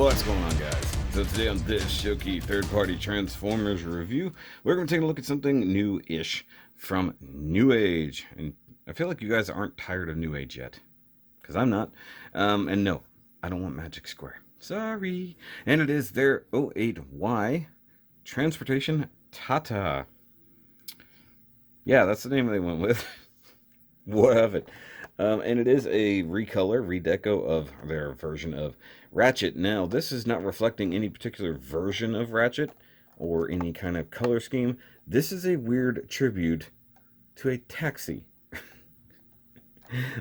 What's going on, guys? So today on this SHOKY third-party Transformers review, we're going to take a look at something new-ish from NewAge. And I feel like you guys aren't tired of NewAge yet, because I'm not. And no, I don't want Magic Square. Sorry. And it is their N0-08Y Transportation TATA. Yeah, that's the name they went with. What of it? And it is a recolor, redeco of their version of Ratchet. Now, this is not reflecting any particular version of Ratchet or any kind of color scheme. This is a weird tribute to a taxi.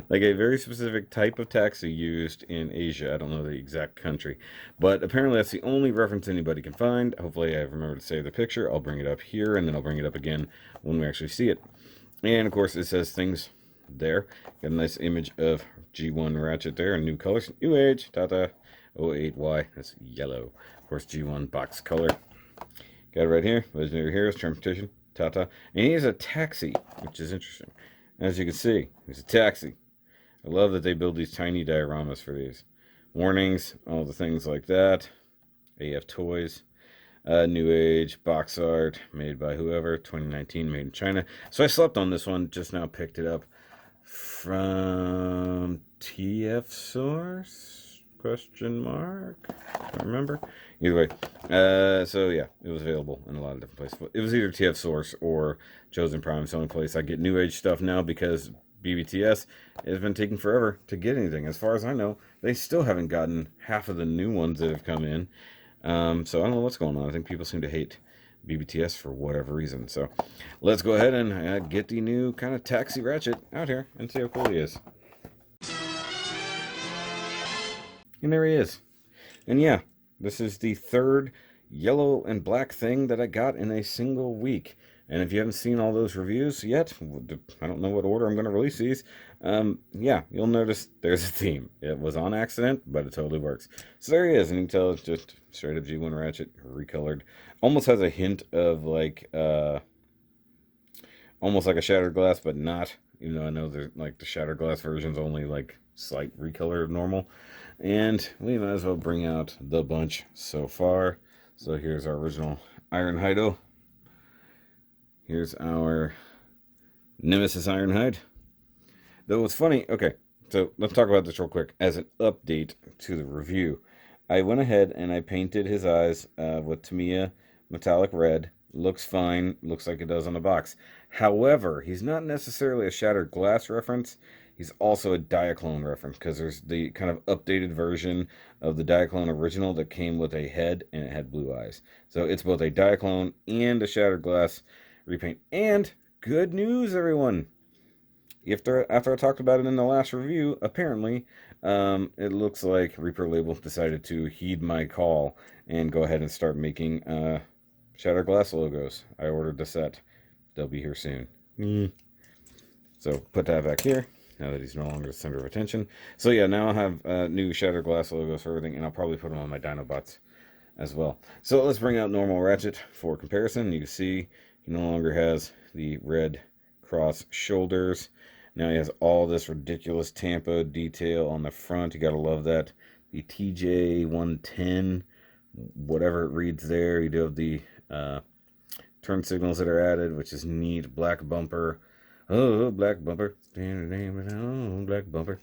Like a very specific type of taxi used in Asia. I don't know the exact country. But apparently that's the only reference anybody can find. Hopefully I remember to save the picture. I'll bring it up here, and then I'll bring it up again when we actually see it. And, of course, it says things there. Got a nice image of G1 Ratchet there in new colors. NewAge, TATA, N0-08Y. That's yellow. Of course, G1 box color. Got it right here. Legendary Heroes, Transportation, TATA. And he is a taxi, which is interesting. As you can see, he's a taxi. I love that they build these tiny dioramas for these. Warnings, all the things like that. AF Toys. NewAge, box art, made by whoever, 2019, made in China. So I slept on this one, just now picked it up from TF Source, question mark, I don't remember. Either way, so yeah, it was available in a lot of different places. It was either TF Source or Chosen Prime. It's the only place I get NewAge stuff now, because BBTS has been taking forever to get anything. As far as I know, they still haven't gotten half of the new ones that have come in. So I don't know what's going on. I think people seem to hate BBTS for whatever reason. So let's go ahead and get the new kind of taxi Ratchet out here and see how cool he is. And there he is. And yeah, this is the third yellow and black thing that I got in a single week. And if you haven't seen all those reviews yet, I don't know what order I'm going to release these. Yeah, you'll notice there's a theme. It was on accident, but it totally works. So there he is, and you can tell it's just straight up G1 Ratchet, recolored. Almost has a hint of like, almost like a Shattered Glass, but not. Even though I know there's like the Shattered Glass version's only like slight recolor of normal. And we might as well bring out the bunch so far. So here's our original Ironhide. Here's our Nemesis Ironhide. Though it's funny, okay, so let's talk about this real quick as an update to the review. I went ahead and I painted his eyes with Tamiya metallic red. Looks fine, looks like it does on the box. However, he's not necessarily a Shattered Glass reference. He's also a Diaclone reference, because there's the kind of updated version of the Diaclone original that came with a head and it had blue eyes. So it's both a Diaclone and a Shattered Glass repaint. And good news, everyone. After I talked about it in the last review, apparently it looks like Reaper Label decided to heed my call and go ahead and start making Shattered Glass logos. I ordered the set. They'll be here soon. So put that back here, now that he's no longer the center of attention. So yeah, now I have new Shattered Glass logos for everything, and I'll probably put them on my Dinobots as well. So let's bring out normal Ratchet for comparison. You can see he no longer has the red cross shoulders. Now he has all this ridiculous Tampa detail on the front. You gotta love that. The TJ110, whatever it reads there. You do have the turn signals that are added, which is neat. Black bumper. Oh, black bumper. Oh, black bumper.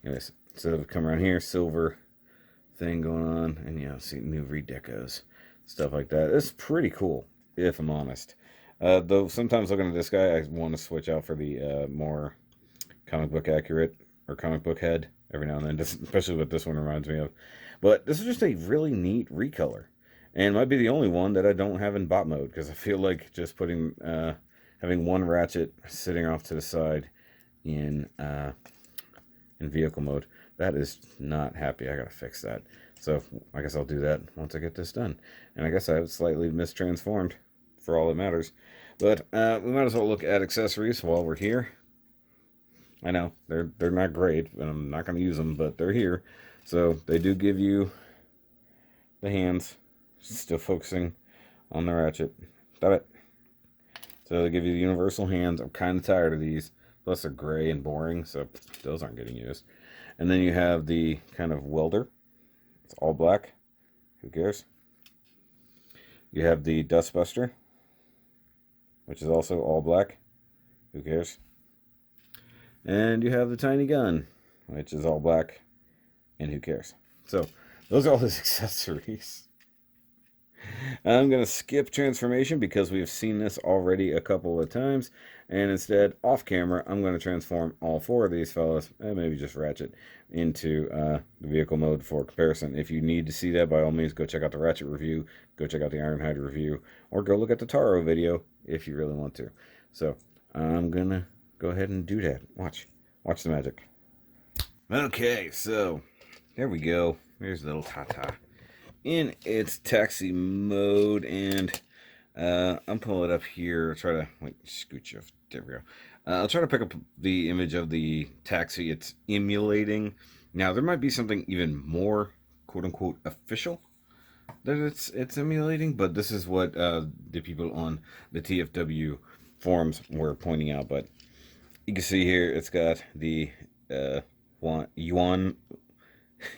Anyways, so come around here, silver thing going on, and yeah, see new redecos, stuff like that. It's pretty cool, if I'm honest. Though sometimes looking at this guy, I want to switch out for the more comic book accurate or comic book head every now and then, especially what this one reminds me of. But this is just a really neat recolor, and might be the only one that I don't have in bot mode, because I feel like just putting having one Ratchet sitting off to the side in vehicle mode, that is not happy. I gotta fix that. So I guess I'll do that once I get this done. And I guess I have slightly mistransformed, for all that matters. But we might as well look at accessories while we're here. I know they're not great, and I'm not going to use them, but they're here. So they do give you the hands, still focusing on the Ratchet. Stop it. So they give you the universal hands. I'm kind of tired of these. Plus they're gray and boring, so those aren't getting used. And then you have the kind of welder. It's all black. Who cares? You have the Dustbuster, which is also all black. Who cares? And you have the Tiny Gun, which is all black. And who cares? So, those are all his accessories. I'm going to skip transformation because we've seen this already a couple of times. And instead, off camera, I'm going to transform all 4 of these fellas, and maybe just Ratchet, into the vehicle mode for comparison. If you need to see that, by all means, go check out the Ratchet review, go check out the Ironhide review, or go look at the Taro video if you really want to. So, I'm going to go ahead and do that. Watch the magic. Okay, so, there we go. Here's little TATA in its taxi mode, and I'm pulling it up here. Try to scooch you. There we go. I'll try to pick up the image of the taxi it's emulating. Now there might be something even more "quote unquote" official that it's emulating, but this is what the people on the TFW forums were pointing out. But you can see here it's got the yuan.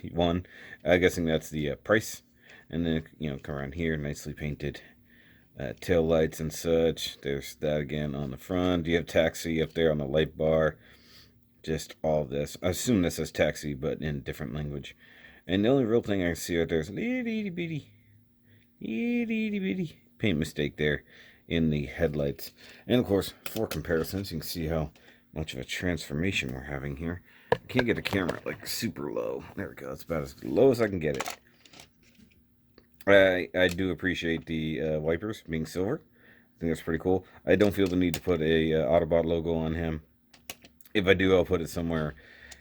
I'm guessing that's the price. And then, come around here, nicely painted tail lights and such. There's that again on the front. You have taxi up there on the light bar. Just all this. I assume this says taxi, but in different language. And the only real thing I can see right there is a itty bitty paint mistake there in the headlights. And of course, for comparisons, you can see how much of a transformation we're having here. I can't get the camera like super low. There we go. That's about as low as I can get it. I do appreciate the wipers being silver. I think that's pretty cool. I don't feel the need to put a Autobot logo on him. If I do, I'll put it somewhere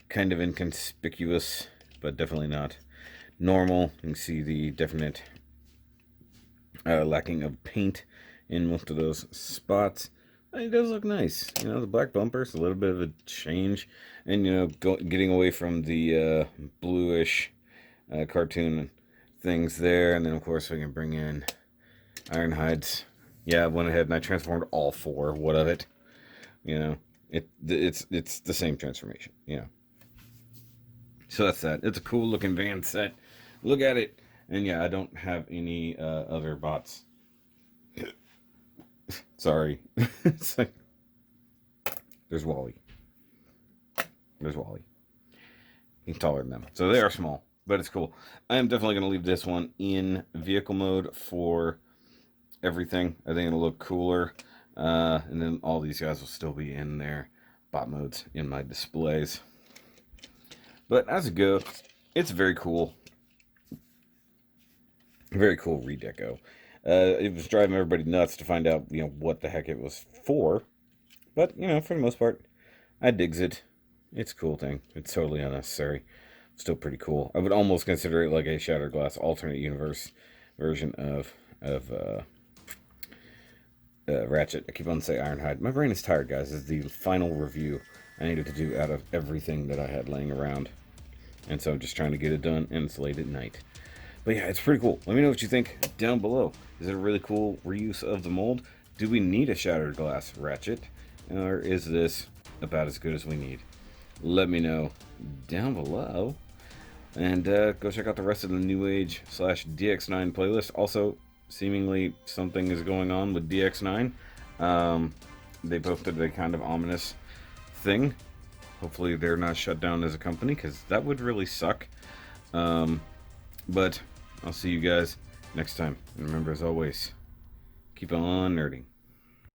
kind of inconspicuous, but definitely not normal. You can see the definite lacking of paint in most of those spots. It does look nice. The black bumper's a little bit of a change. And, getting away from the bluish cartoon things there. And then, of course, we can bring in Ironhides. Yeah, I went ahead and I transformed all 4. What of it? It's the same transformation. So that's that. It's a cool looking van set. Look at it. And yeah, I don't have any other bots. Sorry. It's like, there's Wally. He's taller than them. So they are small. But it's cool. I am definitely going to leave this one in vehicle mode for everything. I think it'll look cooler. And then all these guys will still be in their bot modes in my displays. But as it goes, it's very cool. Very cool redeco. It was driving everybody nuts to find out, what the heck it was for. But, for the most part, I digs it. It's a cool thing. It's totally unnecessary. Still pretty cool. I would almost consider it like a Shattered Glass alternate universe version of Ratchet. I keep on saying Ironhide. My brain is tired, guys. This is the final review I needed to do out of everything that I had laying around. And so I'm just trying to get it done, and it's late at night. But yeah, it's pretty cool. Let me know what you think down below. Is it a really cool reuse of the mold? Do we need a Shattered Glass Ratchet? Or is this about as good as we need? Let me know down below. And go check out the rest of the NewAge / DX9 playlist. Also, seemingly something is going on with DX9. They posted a kind of ominous thing. Hopefully they're not shut down as a company, because that would really suck. But I'll see you guys next time. And remember, as always, keep on nerding.